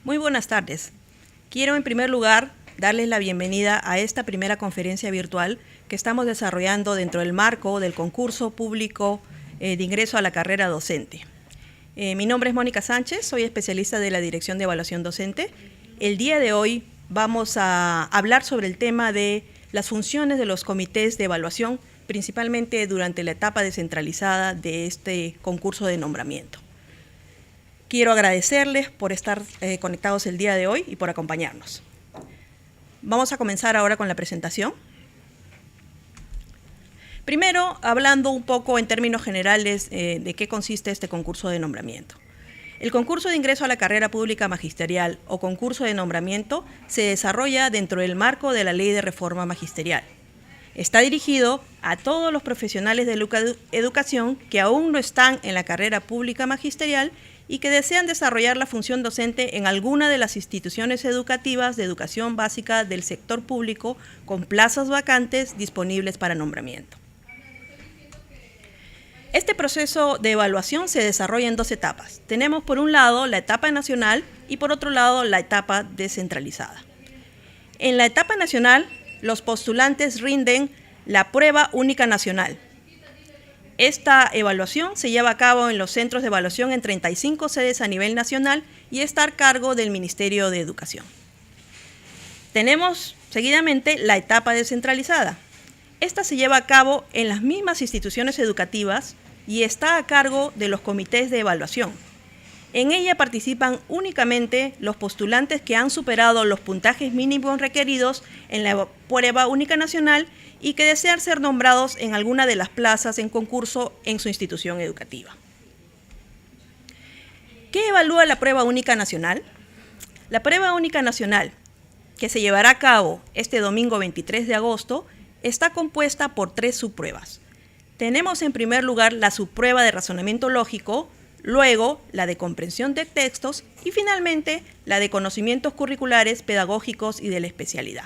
Muy buenas tardes. Quiero en primer lugar darles la bienvenida a esta primera conferencia virtual que estamos desarrollando dentro del marco del concurso público de ingreso a la carrera docente. Mi nombre es Mónica Sánchez, soy especialista de la Dirección de Evaluación Docente. El día de hoy vamos a hablar sobre el tema de las funciones de los comités de evaluación, principalmente durante la etapa descentralizada de este concurso de nombramiento. Quiero agradecerles por estar conectados el día de hoy y por acompañarnos. Vamos a comenzar ahora con la presentación. Primero, hablando un poco en términos generales de qué consiste este concurso de nombramiento. El concurso de ingreso a la carrera pública magisterial o concurso de nombramiento se desarrolla dentro del marco de la Ley de Reforma Magisterial. Está dirigido a todos los profesionales de educación que aún no están en la carrera pública magisterial y que desean desarrollar la función docente en alguna de las instituciones educativas de educación básica del sector público con plazas vacantes disponibles para nombramiento. Este proceso de evaluación se desarrolla en dos etapas. Tenemos por un lado la etapa nacional y por otro lado la etapa descentralizada. En la etapa nacional, los postulantes rinden la prueba única nacional. Esta evaluación se lleva a cabo en los centros de evaluación en 35 sedes a nivel nacional y está a cargo del Ministerio de Educación. Tenemos seguidamente la etapa descentralizada. Esta se lleva a cabo en las mismas instituciones educativas y está a cargo de los comités de evaluación. En ella participan únicamente los postulantes que han superado los puntajes mínimos requeridos en la prueba única nacional y que desean ser nombrados en alguna de las plazas en concurso en su institución educativa. ¿Qué evalúa la prueba única nacional? La prueba única nacional, que se llevará a cabo este domingo 23 de agosto, está compuesta por 3 subpruebas. Tenemos en primer lugar la subprueba de razonamiento lógico, luego la de comprensión de textos y finalmente la de conocimientos curriculares, pedagógicos y de la especialidad.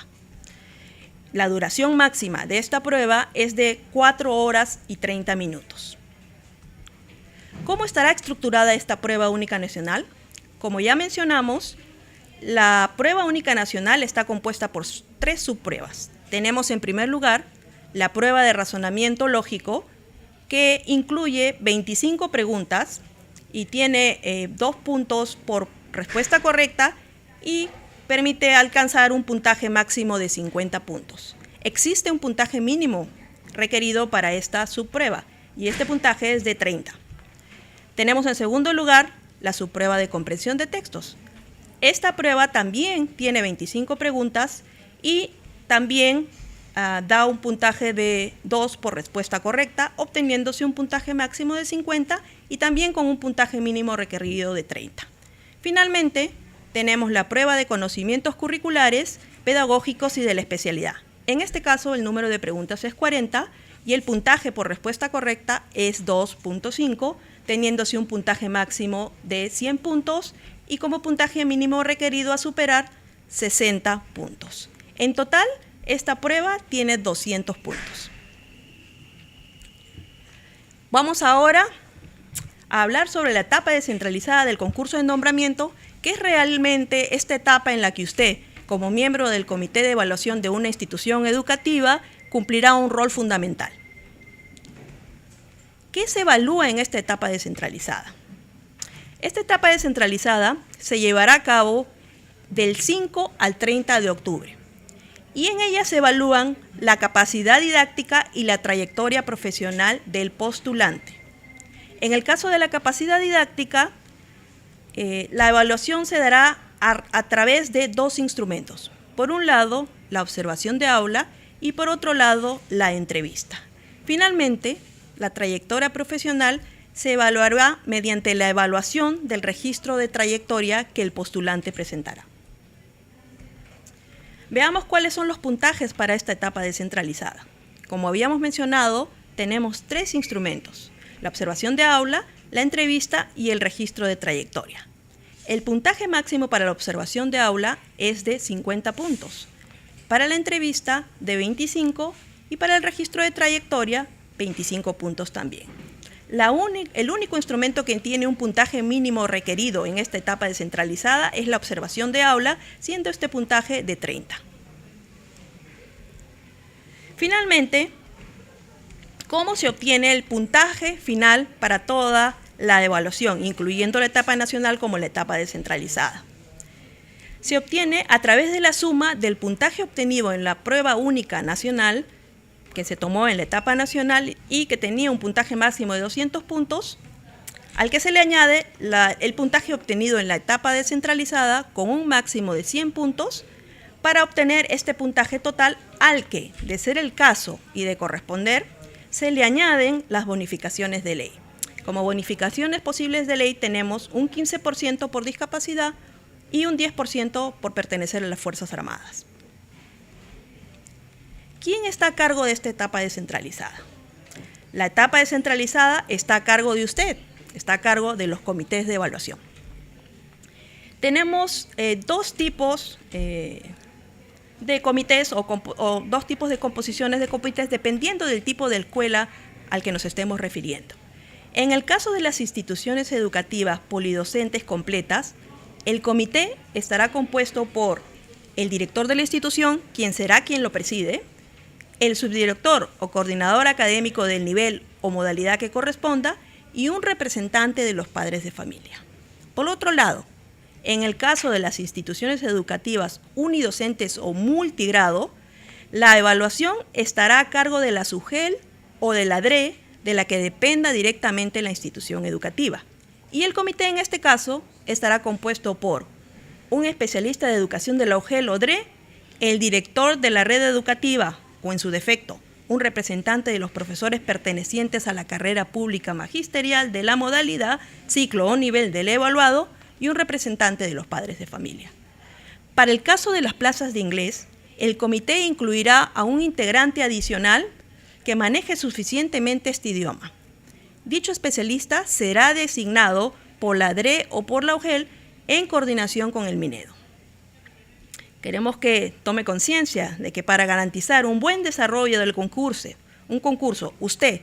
La duración máxima de esta prueba es de 4 horas y 30 minutos. ¿Cómo estará estructurada esta prueba única nacional? Como ya mencionamos, la prueba única nacional está compuesta por 3 subpruebas. Tenemos en primer lugar la prueba de razonamiento lógico, que incluye 25 preguntas y tiene 2 puntos por respuesta correcta y permite alcanzar un puntaje máximo de 50 puntos. Existe un puntaje mínimo requerido para esta subprueba y este puntaje es de 30. Tenemos en segundo lugar la subprueba de comprensión de textos. Esta prueba también tiene 25 preguntas y también da un puntaje de 2 por respuesta correcta, obteniéndose un puntaje máximo de 50 y también con un puntaje mínimo requerido de 30. Finalmente, tenemos la prueba de conocimientos curriculares, pedagógicos y de la especialidad. En este caso, el número de preguntas es 40 y el puntaje por respuesta correcta es 2.5, teniéndose un puntaje máximo de 100 puntos y como puntaje mínimo requerido a superar 60 puntos. En total, esta prueba tiene 200 puntos. Vamos ahora a hablar sobre la etapa descentralizada del concurso de nombramiento, que es realmente esta etapa en la que usted, como miembro del comité de evaluación de una institución educativa, cumplirá un rol fundamental. ¿Qué se evalúa en esta etapa descentralizada? Esta etapa descentralizada se llevará a cabo del 5 al 30 de octubre. Y en ella se evalúan la capacidad didáctica y la trayectoria profesional del postulante. En el caso de la capacidad didáctica, la evaluación se dará a través de 2 instrumentos. Por un lado, la observación de aula y por otro lado, la entrevista. Finalmente, la trayectoria profesional se evaluará mediante la evaluación del registro de trayectoria que el postulante presentará. Veamos cuáles son los puntajes para esta etapa descentralizada. Como habíamos mencionado, tenemos 3 instrumentos: la observación de aula, la entrevista y el registro de trayectoria. El puntaje máximo para la observación de aula es de 50 puntos, para la entrevista de 25 y para el registro de trayectoria 25 puntos también. El único instrumento que tiene un puntaje mínimo requerido en esta etapa descentralizada es la observación de aula, siendo este puntaje de 30. Finalmente, ¿cómo se obtiene el puntaje final para toda la evaluación, incluyendo la etapa nacional como la etapa descentralizada? Se obtiene a través de la suma del puntaje obtenido en la prueba única nacional, que se tomó en la etapa nacional y que tenía un puntaje máximo de 200 puntos, al que se le añade el puntaje obtenido en la etapa descentralizada con un máximo de 100 puntos para obtener este puntaje total al que, de ser el caso y de corresponder, se le añaden las bonificaciones de ley. Como bonificaciones posibles de ley tenemos un 15% por discapacidad y un 10% por pertenecer a las Fuerzas Armadas. ¿Quién está a cargo de esta etapa descentralizada? La etapa descentralizada está a cargo de usted, está a cargo de los comités de evaluación. Tenemos dos tipos de comités o dos tipos de composiciones de comités dependiendo del tipo de escuela al que nos estemos refiriendo. En el caso de las instituciones educativas polidocentes completas, el comité estará compuesto por el director de la institución, quien será quien lo preside, el subdirector o coordinador académico del nivel o modalidad que corresponda y un representante de los padres de familia. Por otro lado, en el caso de las instituciones educativas unidocentes o multigrado, la evaluación estará a cargo de la SUGEL o de la DRE, de la que dependa directamente la institución educativa. Y el comité en este caso estará compuesto por un especialista de educación de la UGEL o DRE, el director de la red educativa o en su defecto, un representante de los profesores pertenecientes a la carrera pública magisterial de la modalidad, ciclo o nivel del evaluado y un representante de los padres de familia. Para el caso de las plazas de inglés, el comité incluirá a un integrante adicional que maneje suficientemente este idioma. Dicho especialista será designado por la DRE o por la UGEL en coordinación con el Minedo. Queremos que tome conciencia de que para garantizar un buen desarrollo del concurso, usted,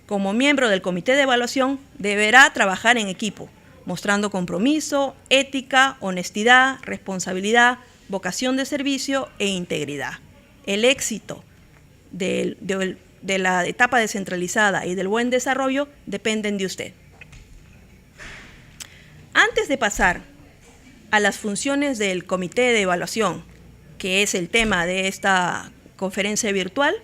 como miembro del comité de evaluación, deberá trabajar en equipo, mostrando compromiso, ética, honestidad, responsabilidad, vocación de servicio e integridad. El éxito de la etapa descentralizada y del buen desarrollo dependen de usted. Antes de pasar a las funciones del comité de evaluación, que es el tema de esta conferencia virtual,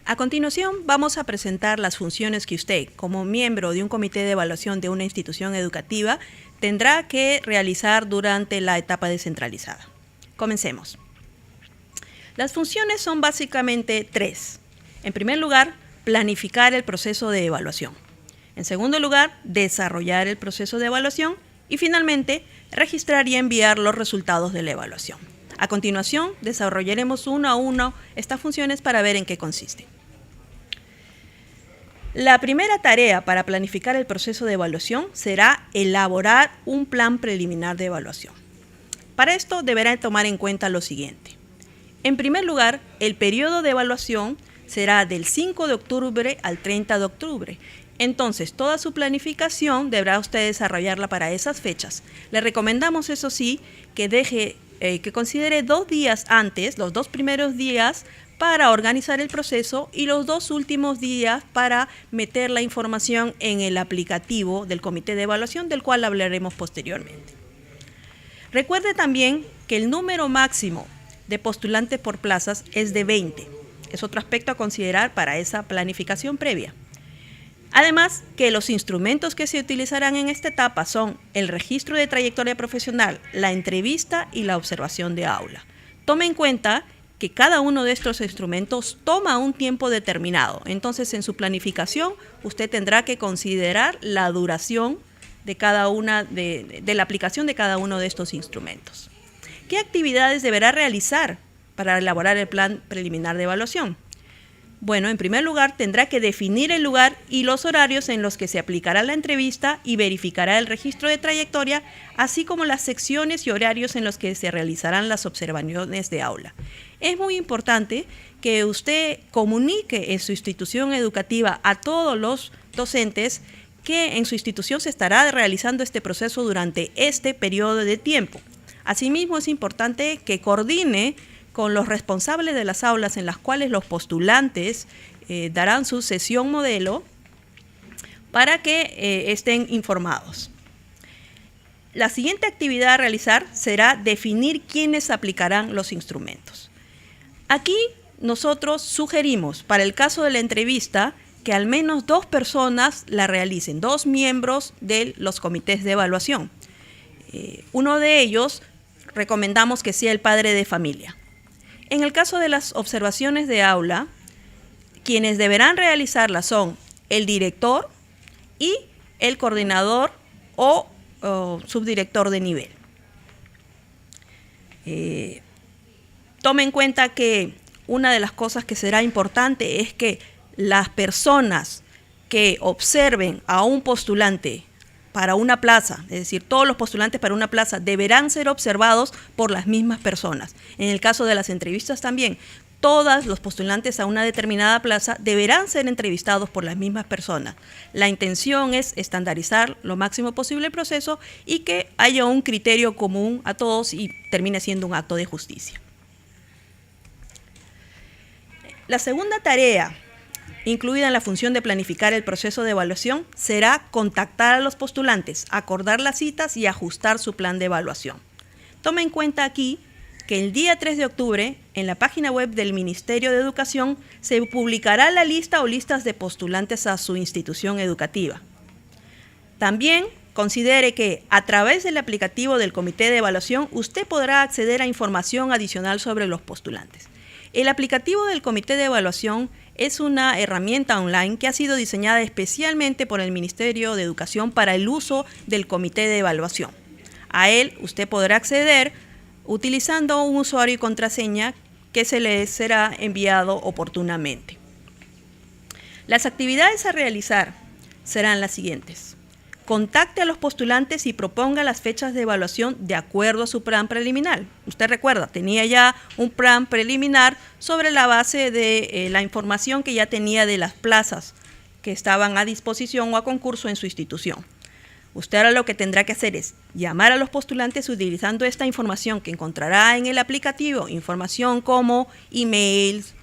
a continuación vamos a presentar las funciones que usted, como miembro de un comité de evaluación de una institución educativa, tendrá que realizar durante la etapa descentralizada. Comencemos. Las funciones son básicamente tres. En primer lugar, planificar el proceso de evaluación. En segundo lugar, desarrollar el proceso de evaluación. Y finalmente, registrar y enviar los resultados de la evaluación. A continuación, desarrollaremos uno a uno estas funciones para ver en qué consisten. La primera tarea para planificar el proceso de evaluación será elaborar un plan preliminar de evaluación. Para esto deberá tomar en cuenta lo siguiente. En primer lugar, el periodo de evaluación será del 5 de octubre al 30 de octubre. Entonces, toda su planificación deberá usted desarrollarla para esas fechas. Le recomendamos, eso sí, que considere 2 días antes, los 2 primeros días, para organizar el proceso y los 2 últimos días para meter la información en el aplicativo del comité de evaluación, del cual hablaremos posteriormente. Recuerde también que el número máximo de postulantes por plazas es de 20. Es otro aspecto a considerar para esa planificación previa. Además, que los instrumentos que se utilizarán en esta etapa son el registro de trayectoria profesional, la entrevista y la observación de aula. Tome en cuenta que cada uno de estos instrumentos toma un tiempo determinado. Entonces, en su planificación, usted tendrá que considerar la duración de la aplicación de cada uno de estos instrumentos. ¿Qué actividades deberá realizar para elaborar el plan preliminar de evaluación? Bueno, en primer lugar, tendrá que definir el lugar y los horarios en los que se aplicará la entrevista y verificará el registro de trayectoria, así como las secciones y horarios en los que se realizarán las observaciones de aula. Es muy importante que usted comunique en su institución educativa a todos los docentes que en su institución se estará realizando este proceso durante este periodo de tiempo. Asimismo, es importante que coordine con los responsables de las aulas en las cuales los postulantes darán su sesión modelo para que estén informados. La siguiente actividad a realizar será definir quiénes aplicarán los instrumentos. Aquí nosotros sugerimos, para el caso de la entrevista, que al menos 2 personas la realicen, 2 miembros de los comités de evaluación. Uno de ellos recomendamos que sea el padre de familia. En el caso de las observaciones de aula, quienes deberán realizarlas son el director y el coordinador o subdirector de nivel. Tome en cuenta que una de las cosas que será importante es que las personas que observen a un postulante para una plaza, es decir, todos los postulantes para una plaza deberán ser observados por las mismas personas. En el caso de las entrevistas también, todos los postulantes a una determinada plaza deberán ser entrevistados por las mismas personas. La intención es estandarizar lo máximo posible el proceso y que haya un criterio común a todos y termine siendo un acto de justicia. La segunda tarea, incluida en la función de planificar el proceso de evaluación, será contactar a los postulantes, acordar las citas y ajustar su plan de evaluación. Tome en cuenta aquí que el día 3 de octubre, en la página web del Ministerio de Educación, se publicará la lista o listas de postulantes a su institución educativa. También considere que a través del aplicativo del Comité de Evaluación, usted podrá acceder a información adicional sobre los postulantes. El aplicativo del Comité de Evaluación es una herramienta online que ha sido diseñada especialmente por el Ministerio de Educación para el uso del Comité de Evaluación. A él usted podrá acceder utilizando un usuario y contraseña que se le será enviado oportunamente. Las actividades a realizar serán las siguientes. Contacte a los postulantes y proponga las fechas de evaluación de acuerdo a su plan preliminar. Usted recuerda, tenía ya un plan preliminar sobre la base de la información que ya tenía de las plazas que estaban a disposición o a concurso en su institución. Usted ahora lo que tendrá que hacer es llamar a los postulantes utilizando esta información que encontrará en el aplicativo, información como emails,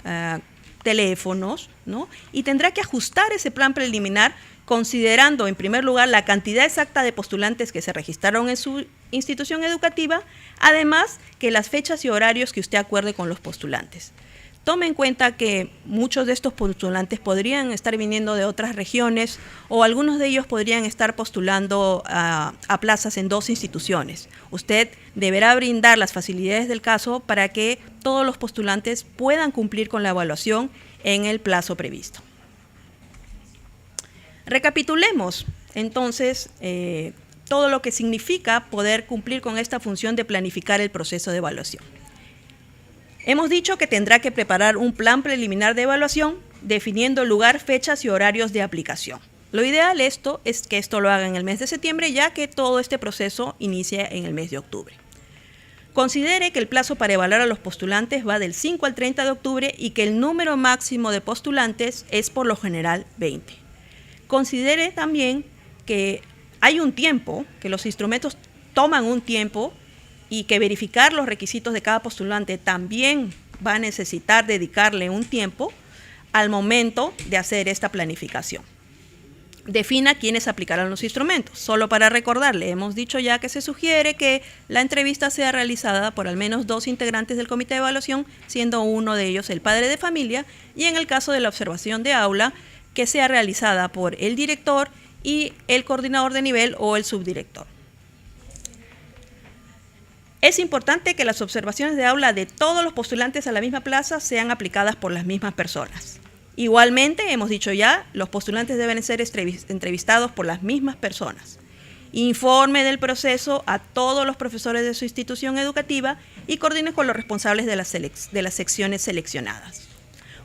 teléfonos, ¿no? Y tendrá que ajustar ese plan preliminar considerando en primer lugar la cantidad exacta de postulantes que se registraron en su institución educativa, además que las fechas y horarios que usted acuerde con los postulantes. Tome en cuenta que muchos de estos postulantes podrían estar viniendo de otras regiones o algunos de ellos podrían estar postulando a plazas en 2 instituciones. Usted deberá brindar las facilidades del caso para que todos los postulantes puedan cumplir con la evaluación en el plazo previsto. Recapitulemos entonces todo lo que significa poder cumplir con esta función de planificar el proceso de evaluación. Hemos dicho que tendrá que preparar un plan preliminar de evaluación definiendo lugar, fechas y horarios de aplicación. Lo ideal es que esto lo haga en el mes de septiembre, ya que todo este proceso inicia en el mes de octubre. Considere que el plazo para evaluar a los postulantes va del 5 al 30 de octubre y que el número máximo de postulantes es por lo general 20. Considere también que hay un tiempo, que los instrumentos toman un tiempo y que verificar los requisitos de cada postulante también va a necesitar dedicarle un tiempo al momento de hacer esta planificación. Defina quiénes aplicarán los instrumentos. Solo para recordarle, hemos dicho ya que se sugiere que la entrevista sea realizada por al menos 2 integrantes del comité de evaluación, siendo uno de ellos el padre de familia, y en el caso de la observación de aula, que sea realizada por el director y el coordinador de nivel o el subdirector. Es importante que las observaciones de aula de todos los postulantes a la misma plaza sean aplicadas por las mismas personas. Igualmente, hemos dicho ya, los postulantes deben ser entrevistados por las mismas personas. Informe del proceso a todos los profesores de su institución educativa y coordine con los responsables de las secciones seleccionadas.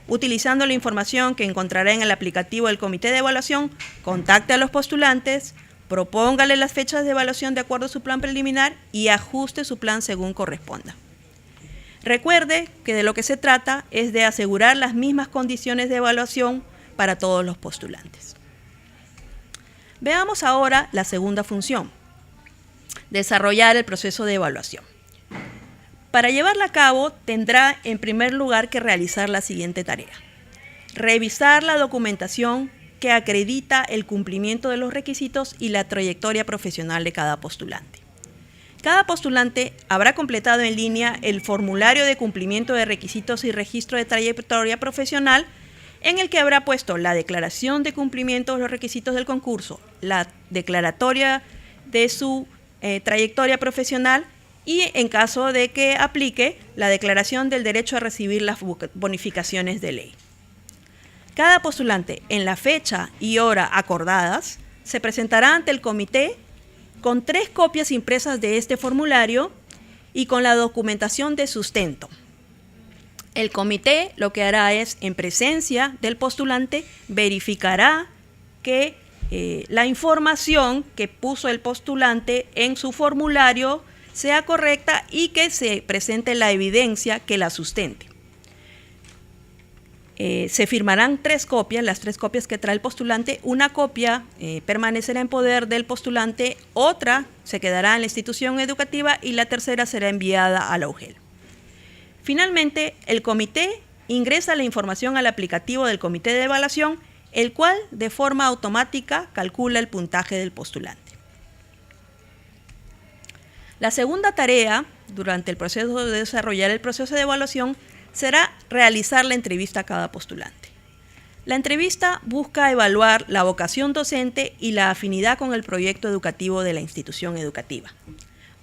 Utilizando la información que encontrará en el aplicativo del Comité de Evaluación, contacte a los postulantes, propóngale las fechas de evaluación de acuerdo a su plan preliminar y ajuste su plan según corresponda. Recuerde que de lo que se trata es de asegurar las mismas condiciones de evaluación para todos los postulantes. Veamos ahora la segunda función: desarrollar el proceso de evaluación. Para llevarla a cabo, tendrá en primer lugar que realizar la siguiente tarea: revisar la documentación que acredita el cumplimiento de los requisitos y la trayectoria profesional de cada postulante. Cada postulante habrá completado en línea el formulario de cumplimiento de requisitos y registro de trayectoria profesional, en el que habrá puesto la declaración de cumplimiento de los requisitos del concurso, la declaratoria de su trayectoria profesional y, en caso de que aplique, la declaración del derecho a recibir las bonificaciones de ley. Cada postulante, en la fecha y hora acordadas, se presentará ante el comité con 3 copias impresas de este formulario y con la documentación de sustento. El comité lo que hará es, en presencia del postulante, verificará que la información que puso el postulante en su formulario sea correcta y que se presente la evidencia que la sustente. Se firmarán 3 copias, las 3 copias que trae el postulante. Una copia permanecerá en poder del postulante, otra se quedará en la institución educativa y la tercera será enviada a la UGEL. Finalmente, el comité ingresa la información al aplicativo del comité de evaluación, el cual de forma automática calcula el puntaje del postulante. La segunda tarea durante el proceso de desarrollar el proceso de evaluación será realizar la entrevista a cada postulante. La entrevista busca evaluar la vocación docente y la afinidad con el proyecto educativo de la institución educativa.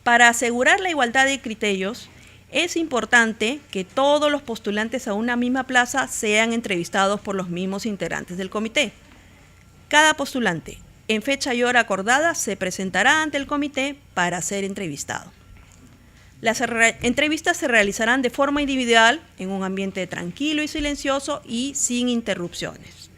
Para asegurar la igualdad de criterios, es importante que todos los postulantes a una misma plaza sean entrevistados por los mismos integrantes del comité. Cada postulante, en fecha y hora acordada, se presentará ante el comité para ser entrevistado. Las entrevistas se realizarán de forma individual, en un ambiente tranquilo y silencioso y sin interrupciones.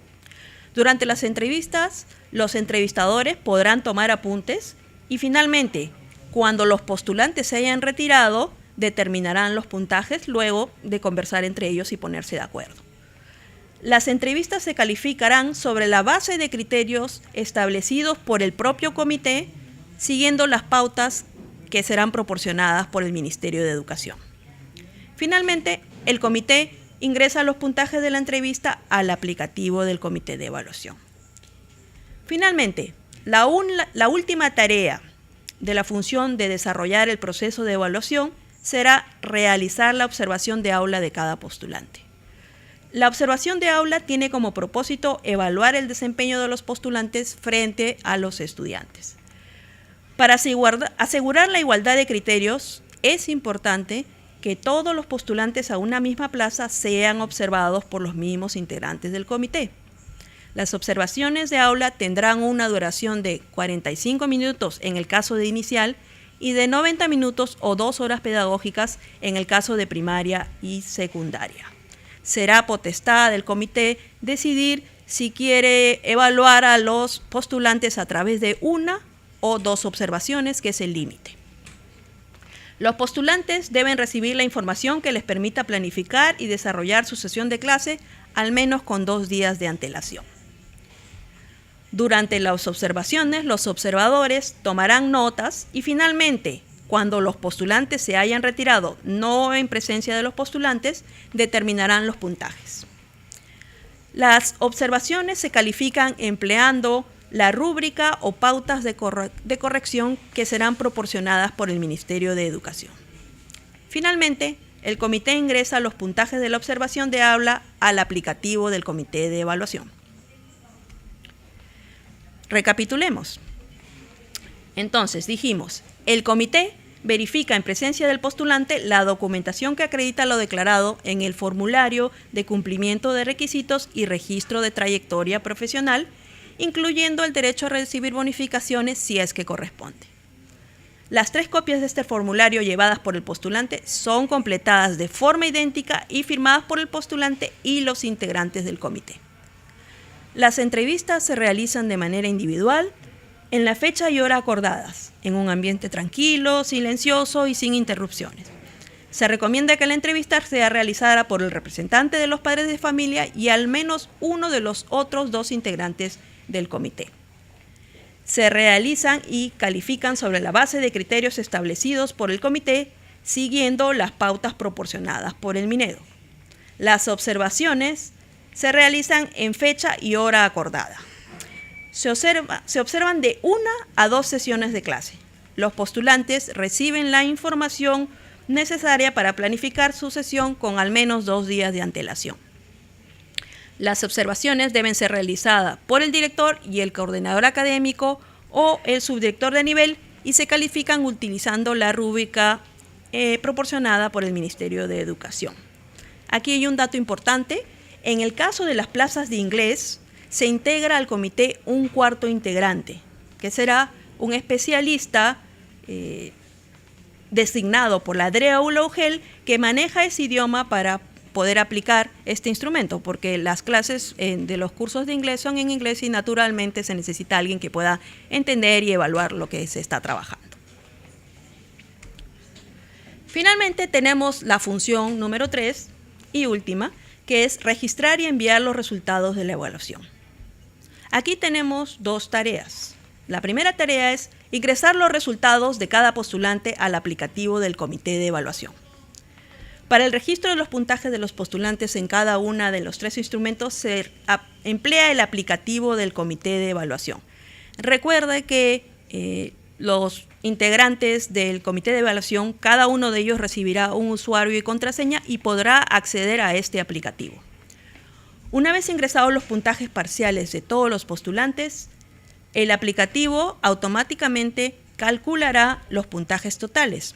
Durante las entrevistas, los entrevistadores podrán tomar apuntes y, finalmente, cuando los postulantes se hayan retirado, determinarán los puntajes luego de conversar entre ellos y ponerse de acuerdo. Las entrevistas se calificarán sobre la base de criterios establecidos por el propio comité, siguiendo las pautas que serán proporcionadas por el Ministerio de Educación. Finalmente, el comité ingresa los puntajes de la entrevista al aplicativo del comité de evaluación. Finalmente, la última tarea de la función de desarrollar el proceso de evaluación será realizar la observación de aula de cada postulante. La observación de aula tiene como propósito evaluar el desempeño de los postulantes frente a los estudiantes. Para asegurar la igualdad de criterios, es importante que todos los postulantes a una misma plaza sean observados por los mismos integrantes del comité. Las observaciones de aula tendrán una duración de 45 minutos en el caso de inicial y de 90 minutos o 2 horas pedagógicas en el caso de primaria y secundaria. Será potestad del comité decidir si quiere evaluar a los postulantes a través de 1 o 2 observaciones, que es el límite. Los postulantes deben recibir la información que les permita planificar y desarrollar su sesión de clase al menos con 2 días de antelación. Durante las observaciones, los observadores tomarán notas y, finalmente, cuando los postulantes se hayan retirado, no en presencia de los postulantes, determinarán los puntajes. Las observaciones se califican empleando la rúbrica o pautas de corrección que serán proporcionadas por el Ministerio de Educación. Finalmente, el comité ingresa los puntajes de la observación de aula al aplicativo del comité de evaluación. Recapitulemos. Entonces, dijimos, el comité verifica en presencia del postulante la documentación que acredita lo declarado en el formulario de cumplimiento de requisitos y registro de trayectoria profesional, incluyendo el derecho a recibir bonificaciones si es que corresponde. Las 3 copias de este formulario llevadas por el postulante son completadas de forma idéntica y firmadas por el postulante y los integrantes del comité. Las entrevistas se realizan de manera individual, en la fecha y hora acordadas, en un ambiente tranquilo, silencioso y sin interrupciones. Se recomienda que la entrevista sea realizada por el representante de los padres de familia y al menos uno de los otros 2 integrantes del comité. se realizan y califican sobre la base de criterios establecidos por el comité, siguiendo las pautas proporcionadas por el Minedo. Las observaciones se realizan en fecha y hora acordada. Se observan de 1 a 2 sesiones de clase. Los postulantes reciben la información necesaria para planificar su sesión con al menos 2 días de antelación. Las observaciones deben ser realizadas por el director y el coordinador académico o el subdirector de nivel y se califican utilizando la rúbrica proporcionada por el Ministerio de Educación. Aquí hay un dato importante. En el caso de las plazas de inglés, se integra al comité un cuarto integrante, que será un especialista designado por la DREA UGEL que maneja ese idioma para poder aplicar este instrumento, porque las clases de los cursos de inglés son en inglés y naturalmente se necesita alguien que pueda entender y evaluar lo que se está trabajando. Finalmente tenemos la función número 3 y última, que es registrar y enviar los resultados de la evaluación. Aquí tenemos 2 tareas. La primera tarea es ingresar los resultados de cada postulante al aplicativo del comité de evaluación. Para el registro de los puntajes de los postulantes en cada uno de los 3 instrumentos se emplea el aplicativo del comité de evaluación. Recuerde que los integrantes del comité de evaluación, cada uno de ellos recibirá un usuario y contraseña y podrá acceder a este aplicativo. Una vez ingresados los puntajes parciales de todos los postulantes, el aplicativo automáticamente calculará los puntajes totales.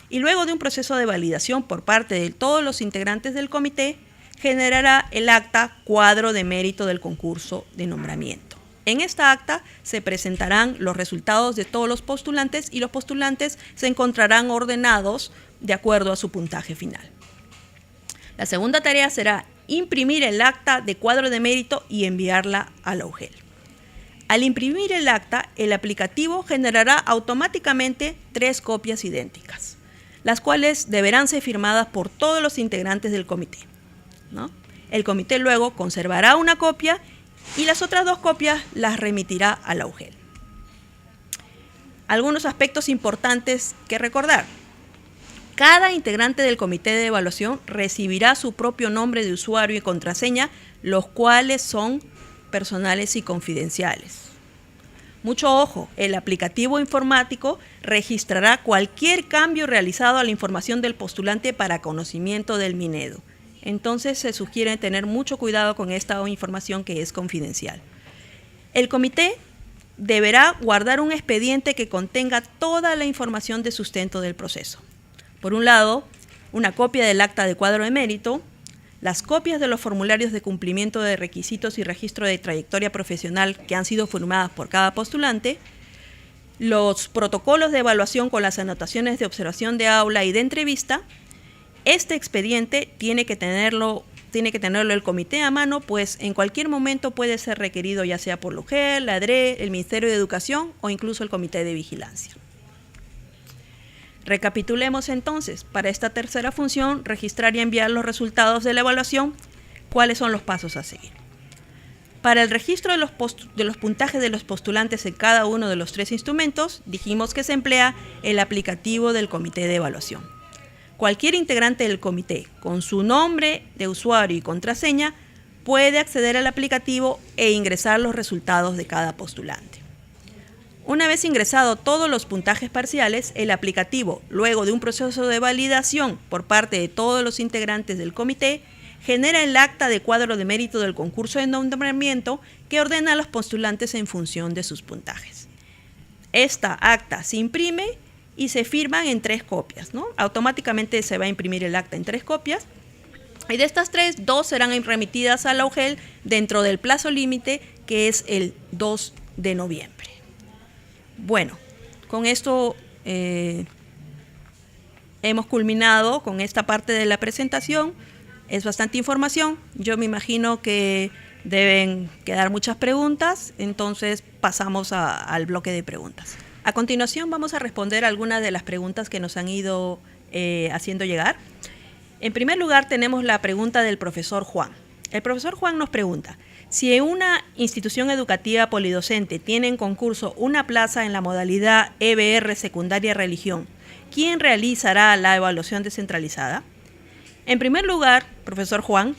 Y luego de un proceso de validación por parte de todos los integrantes del comité, generará el acta cuadro de mérito del concurso de nombramiento. En esta acta se presentarán los resultados de todos los postulantes y los postulantes se encontrarán ordenados de acuerdo a su puntaje final. La segunda tarea será imprimir el acta de cuadro de mérito y enviarla a la UGEL. Al imprimir el acta, el aplicativo generará automáticamente 3 copias idénticas, las cuales deberán ser firmadas por todos los integrantes del comité, ¿no? El comité luego conservará una copia y las otras 2 copias las remitirá a la UGEL. Algunos aspectos importantes que recordar. Cada integrante del comité de evaluación recibirá su propio nombre de usuario y contraseña, los cuales son personales y confidenciales. Mucho ojo, el aplicativo informático registrará cualquier cambio realizado a la información del postulante para conocimiento del Minedo. Entonces se sugiere tener mucho cuidado con esta información que es confidencial. El comité deberá guardar un expediente que contenga toda la información de sustento del proceso. Por un lado, una copia del acta de cuadro de mérito, las copias de los formularios de cumplimiento de requisitos y registro de trayectoria profesional que han sido firmadas por cada postulante, los protocolos de evaluación con las anotaciones de observación de aula y de entrevista. Este expediente tiene que tenerlo el comité a mano, pues en cualquier momento puede ser requerido ya sea por la UGEL, la DRE, el Ministerio de Educación o incluso el Comité de Vigilancia. Recapitulemos entonces, para esta tercera función, registrar y enviar los resultados de la evaluación, ¿cuáles son los pasos a seguir? Para el registro de los puntajes de los postulantes en cada uno de los 3 instrumentos, dijimos que se emplea el aplicativo del comité de evaluación. Cualquier integrante del comité, con su nombre de usuario y contraseña, puede acceder al aplicativo e ingresar los resultados de cada postulante. Una vez ingresado todos los puntajes parciales, el aplicativo, luego de un proceso de validación por parte de todos los integrantes del comité, genera el acta de cuadro de mérito del concurso de nombramiento que ordena a los postulantes en función de sus puntajes. Esta acta se imprime y se firman en 3 copias, ¿no? Automáticamente se va a imprimir el acta en 3 copias. Y de estas 3, 2 serán remitidas a la UGEL dentro del plazo límite, que es el 2 de noviembre. Bueno, con esto hemos culminado con esta parte de la presentación. Es bastante información. Yo me imagino que deben quedar muchas preguntas, entonces pasamos al bloque de preguntas. A continuación vamos a responder algunas de las preguntas que nos han ido haciendo llegar. En primer lugar tenemos la pregunta del profesor Juan. El profesor Juan nos pregunta, Si una institución educativa polidocente tiene en concurso una plaza en la modalidad EBR secundaria religión, ¿quién realizará la evaluación descentralizada? En primer lugar, profesor Juan,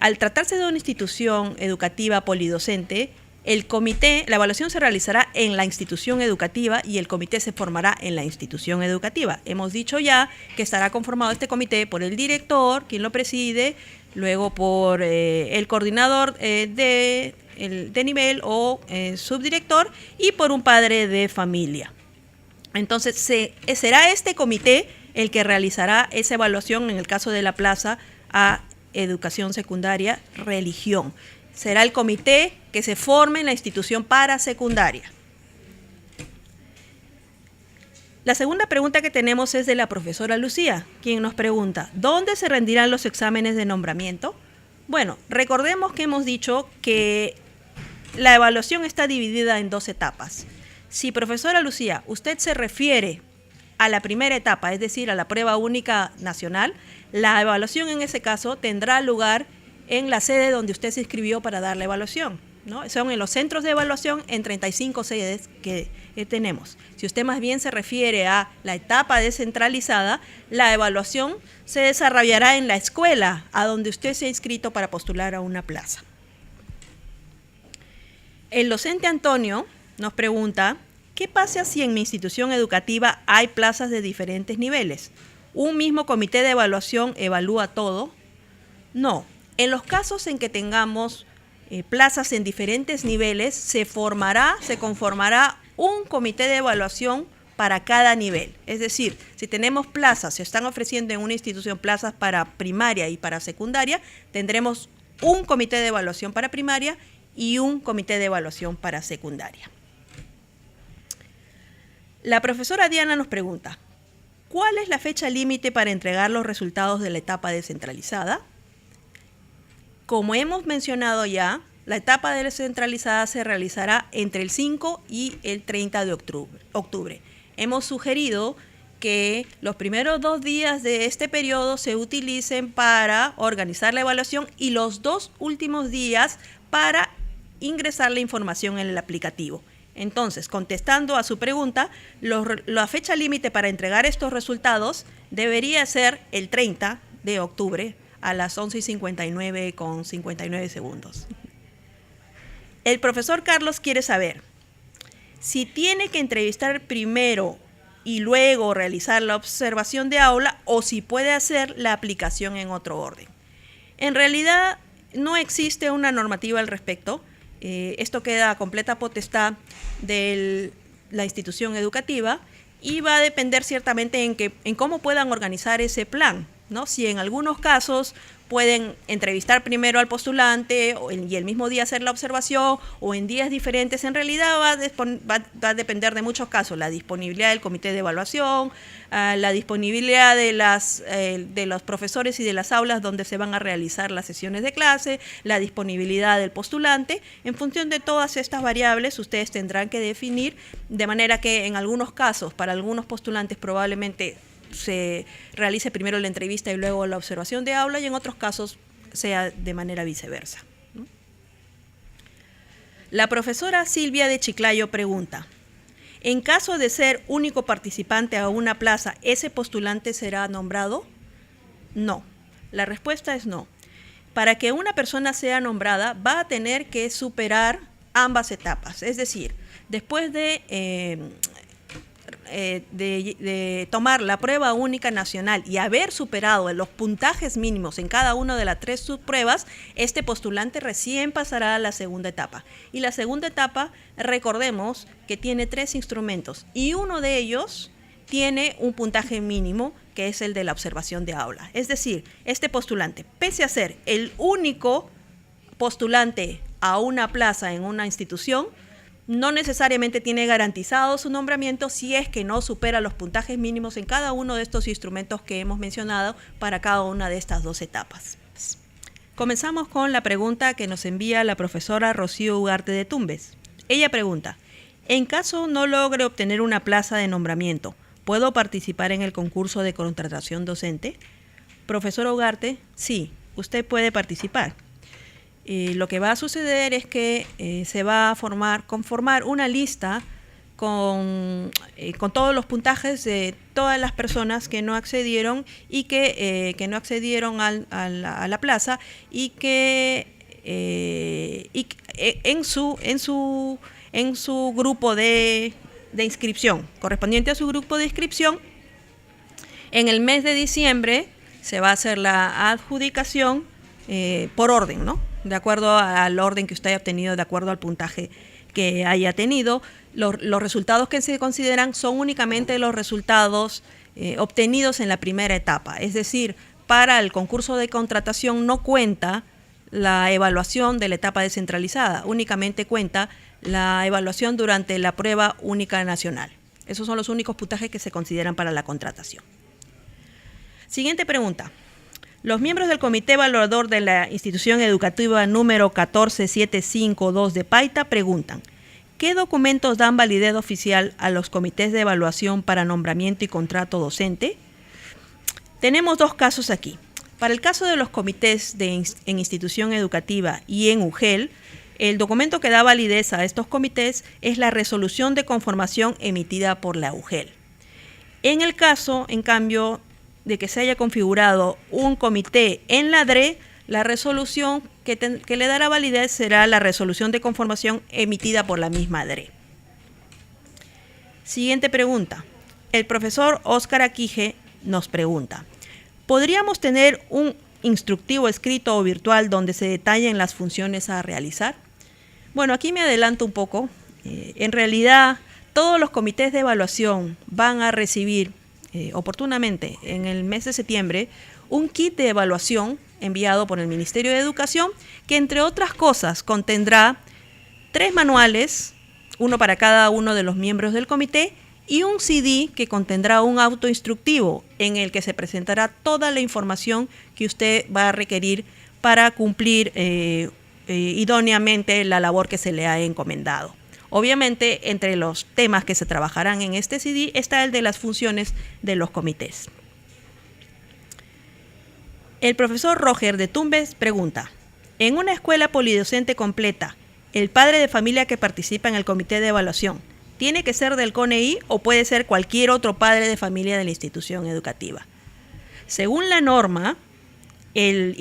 al tratarse de una institución educativa polidocente, el comité, la evaluación se realizará en la institución educativa y el comité se formará en la institución educativa. Hemos dicho ya que estará conformado este comité por el director, quien lo preside, luego por el coordinador de nivel o subdirector y por un padre de familia. Entonces, será este comité el que realizará esa evaluación en el caso de la plaza a educación secundaria religión. Será el comité que se forme en la institución para secundaria. La segunda pregunta que tenemos es de la profesora Lucía, quien nos pregunta, ¿dónde se rendirán los exámenes de nombramiento? Bueno, recordemos que hemos dicho que la evaluación está dividida en 2 etapas. Si, profesora Lucía, usted se refiere a la primera etapa, es decir, a la prueba única nacional, la evaluación en ese caso tendrá lugar en la sede donde usted se inscribió para dar la evaluación, ¿no? Son en los centros de evaluación en 35 sedes que tenemos. Si usted más bien se refiere a la etapa descentralizada, la evaluación se desarrollará en la escuela a donde usted se ha inscrito para postular a una plaza. El docente Antonio nos pregunta, ¿qué pasa si en mi institución educativa hay plazas de diferentes niveles? ¿Un mismo comité de evaluación evalúa todo? No. En los casos en que tengamos plazas en diferentes niveles, se conformará un comité de evaluación para cada nivel. Es decir, si tenemos plazas, se están ofreciendo en una institución plazas para primaria y para secundaria, tendremos un comité de evaluación para primaria y un comité de evaluación para secundaria. La profesora Diana nos pregunta, ¿cuál es la fecha límite para entregar los resultados de la etapa descentralizada? Como hemos mencionado ya, la etapa descentralizada se realizará entre el 5 y el 30 de octubre. Hemos sugerido que los primeros 2 días de este periodo se utilicen para organizar la evaluación y los 2 últimos días para ingresar la información en el aplicativo. Entonces, contestando a su pregunta, la fecha límite para entregar estos resultados debería ser el 30 de octubre a las 11:59 con 59 segundos. El profesor Carlos quiere saber si tiene que entrevistar primero y luego realizar la observación de aula o si puede hacer la aplicación en otro orden. En realidad, no existe una normativa al respecto. Esto queda a completa potestad de la institución educativa y va a depender ciertamente en cómo puedan organizar ese plan, ¿no? Si en algunos casos pueden entrevistar primero al postulante y el mismo día hacer la observación o en días diferentes, en realidad va a depender de muchos casos, la disponibilidad del comité de evaluación, la disponibilidad de los profesores y de las aulas donde se van a realizar las sesiones de clase, la disponibilidad del postulante. En función de todas estas variables, ustedes tendrán que definir, de manera que en algunos casos, para algunos postulantes probablemente se realice primero la entrevista y luego la observación de aula y en otros casos sea de manera viceversa, ¿no? La profesora Silvia de Chiclayo pregunta, ¿en caso de ser único participante a una plaza, ese postulante será nombrado? No. La respuesta es no. Para que una persona sea nombrada va a tener que superar ambas etapas, es decir, después de tomar la prueba única nacional y haber superado los puntajes mínimos en cada una de las 3 subpruebas, este postulante recién pasará a la segunda etapa. Y la segunda etapa, recordemos que tiene 3 instrumentos y uno de ellos tiene un puntaje mínimo que es el de la observación de aula. Es decir, este postulante, pese a ser el único postulante a una plaza en una institución, no necesariamente tiene garantizado su nombramiento si es que no supera los puntajes mínimos en cada uno de estos instrumentos que hemos mencionado para cada una de estas 2 etapas. Comenzamos con la pregunta que nos envía la profesora Rocío Ugarte de Tumbes. Ella pregunta, en caso no logre obtener una plaza de nombramiento, ¿puedo participar en el concurso de contratación docente? Profesor Ugarte, sí, usted puede participar. lo que va a suceder es que se va a conformar una lista con todos los puntajes de todas las personas que no accedieron y que no accedieron a la plaza y que en su grupo de inscripción, correspondiente a su grupo de inscripción, en el mes de diciembre se va a hacer la adjudicación por orden, ¿no? De acuerdo al orden que usted haya obtenido, de acuerdo al puntaje que haya tenido. Los resultados que se consideran son únicamente los resultados obtenidos en la primera etapa. Es decir, para el concurso de contratación no cuenta la evaluación de la etapa descentralizada, únicamente cuenta la evaluación durante la prueba única nacional. Esos son los únicos puntajes que se consideran para la contratación. Siguiente pregunta. Los miembros del Comité Evaluador de la Institución Educativa número 14752 de Paita preguntan: ¿qué documentos dan validez oficial a los comités de evaluación para nombramiento y contrato docente? Tenemos dos casos aquí. Para el caso de los comités en institución educativa y en UGEL, el documento que da validez a estos comités es la resolución de conformación emitida por la UGEL. En el caso, en cambio, de que se haya configurado un comité en la DRE, la resolución que le dará validez será la resolución de conformación emitida por la misma DRE. Siguiente pregunta. El profesor Óscar Aquije nos pregunta: ¿podríamos tener un instructivo escrito o virtual donde se detallen las funciones a realizar? Bueno, aquí me adelanto un poco. En realidad, todos los comités de evaluación van a recibir oportunamente en el mes de septiembre un kit de evaluación enviado por el Ministerio de Educación que, entre otras cosas, contendrá 3 manuales, uno para cada uno de los miembros del comité, y un CD que contendrá un auto instructivo en el que se presentará toda la información que usted va a requerir para cumplir idóneamente la labor que se le ha encomendado. Obviamente, entre los temas que se trabajarán en este CD está el de las funciones de los comités. El profesor Roger de Tumbes pregunta: en una escuela polidocente completa, ¿el padre de familia que participa en el comité de evaluación tiene que ser del CONEI o puede ser cualquier otro padre de familia de la institución educativa? Según la norma, el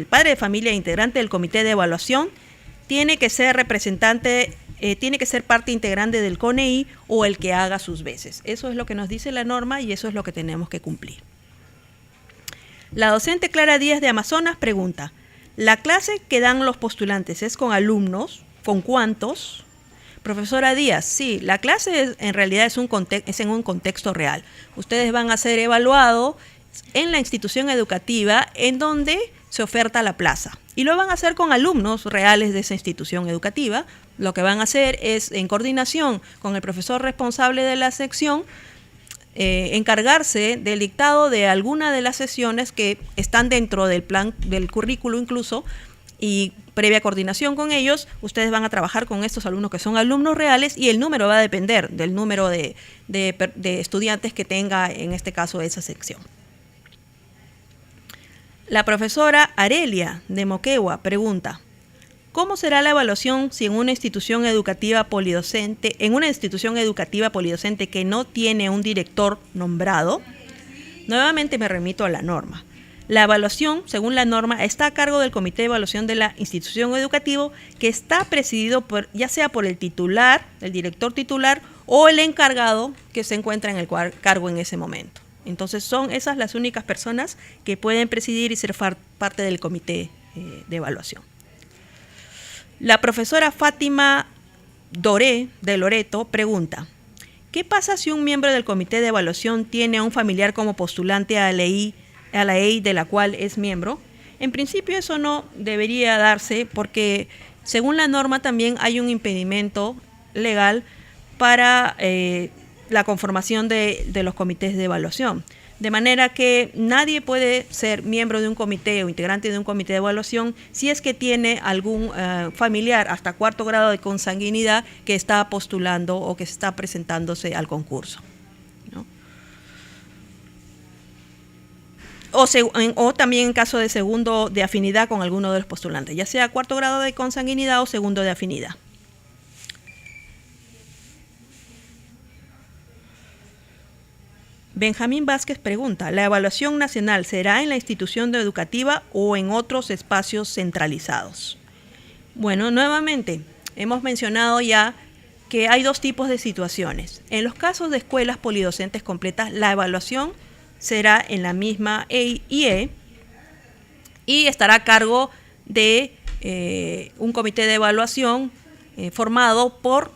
padre de familia integrante del comité de evaluación tiene que ser tiene que ser parte integrante del CONEI o el que haga sus veces. Eso es lo que nos dice la norma y eso es lo que tenemos que cumplir. La docente Clara Díaz de Amazonas pregunta: ¿la clase que dan los postulantes es con alumnos? ¿Con cuántos? Profesora Díaz, sí, la clase en realidad es en un contexto real. Ustedes van a ser evaluados en la institución educativa en donde se oferta la plaza. Y lo van a hacer con alumnos reales de esa institución educativa. Lo que van a hacer es, en coordinación con el profesor responsable de la sección, encargarse del dictado de alguna de las sesiones que están dentro del plan del currículo incluso, y previa coordinación con ellos, ustedes van a trabajar con estos alumnos que son alumnos reales y el número va a depender del número de estudiantes que tenga en este caso esa sección. La profesora Arelia de Moquegua pregunta: ¿cómo será la evaluación si en una institución educativa polidocente que no tiene un director nombrado? Nuevamente me remito a la norma. La evaluación, según la norma, está a cargo del comité de evaluación de la institución educativa, que está presidido ya sea por el titular, el director titular o el encargado que se encuentra en el cargo en ese momento. Entonces son esas las únicas personas que pueden presidir y ser parte del comité de evaluación. La profesora Fátima Doré de Loreto pregunta: ¿qué pasa si un miembro del comité de evaluación tiene a un familiar como postulante a la EI de la cual es miembro? En principio eso no debería darse porque según la norma también hay un impedimento legal para la conformación de los comités de evaluación. De manera que nadie puede ser miembro de un comité o integrante de un comité de evaluación si es que tiene algún familiar hasta 4º grado de consanguinidad que está postulando o que está presentándose al concurso, ¿no? o también en caso de segundo de afinidad con alguno de los postulantes, ya sea cuarto grado de consanguinidad o segundo de afinidad. Benjamín Vázquez pregunta, ¿la evaluación nacional será en la institución educativa o en otros espacios centralizados? Bueno, nuevamente, hemos mencionado ya que hay dos tipos de situaciones. En los casos de escuelas polidocentes completas, la evaluación será en la misma IE y estará a cargo de un comité de evaluación formado por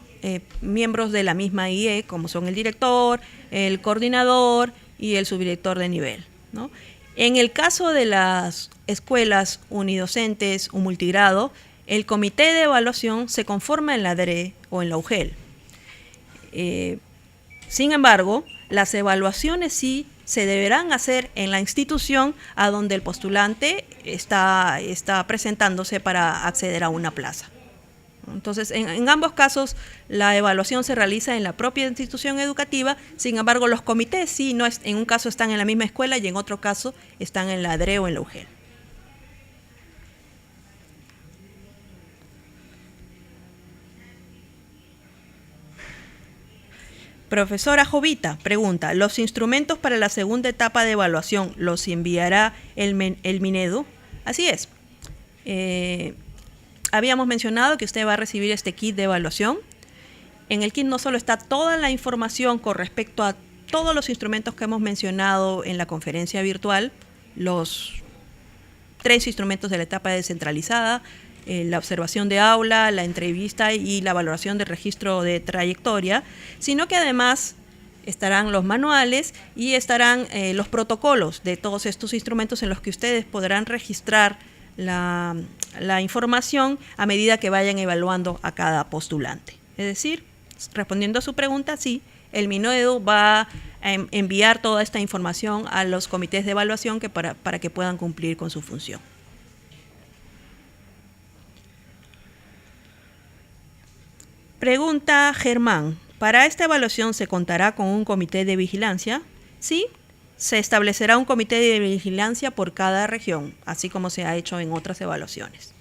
miembros de la misma IE, como son el director, el coordinador y el subdirector de nivel, ¿no? En el caso de las escuelas unidocentes o multigrado, el comité de evaluación se conforma en la DRE o en la UGEL. Sin embargo, las evaluaciones sí se deberán hacer en la institución a donde el postulante está presentándose para acceder a una plaza. Entonces, en ambos casos, la evaluación se realiza en la propia institución educativa. Sin embargo, los comités sí, en un caso están en la misma escuela y en otro caso están en la DRE o en la UGEL. Profesora Jovita pregunta, ¿los instrumentos para la segunda etapa de evaluación los enviará el Minedu? Así es. Habíamos mencionado que usted va a recibir este kit de evaluación. En el kit no solo está toda la información con respecto a todos los instrumentos que hemos mencionado en la conferencia virtual, los 3 instrumentos de la etapa descentralizada, la observación de aula, la entrevista y la valoración del registro de trayectoria, sino que además estarán los manuales y estarán los protocolos de todos estos instrumentos en los que ustedes podrán registrar la información a medida que vayan evaluando a cada postulante. Es decir, respondiendo a su pregunta, sí, el Minedu va a enviar toda esta información a los comités de evaluación para que puedan cumplir con su función. Pregunta Germán, ¿para esta evaluación se contará con un comité de vigilancia? Sí, se establecerá un comité de vigilancia por cada región, así como se ha hecho en otras evaluaciones,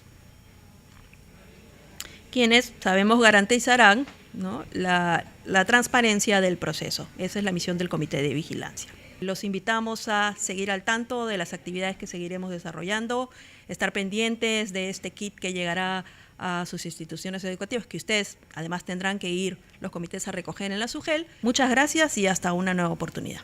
quienes sabemos garantizarán, ¿no?, la transparencia del proceso. Esa es la misión del comité de vigilancia. Los invitamos a seguir al tanto de las actividades que seguiremos desarrollando, estar pendientes de este kit que llegará a sus instituciones educativas, que ustedes además tendrán que ir los comités a recoger en la SUGEL. Muchas gracias y hasta una nueva oportunidad.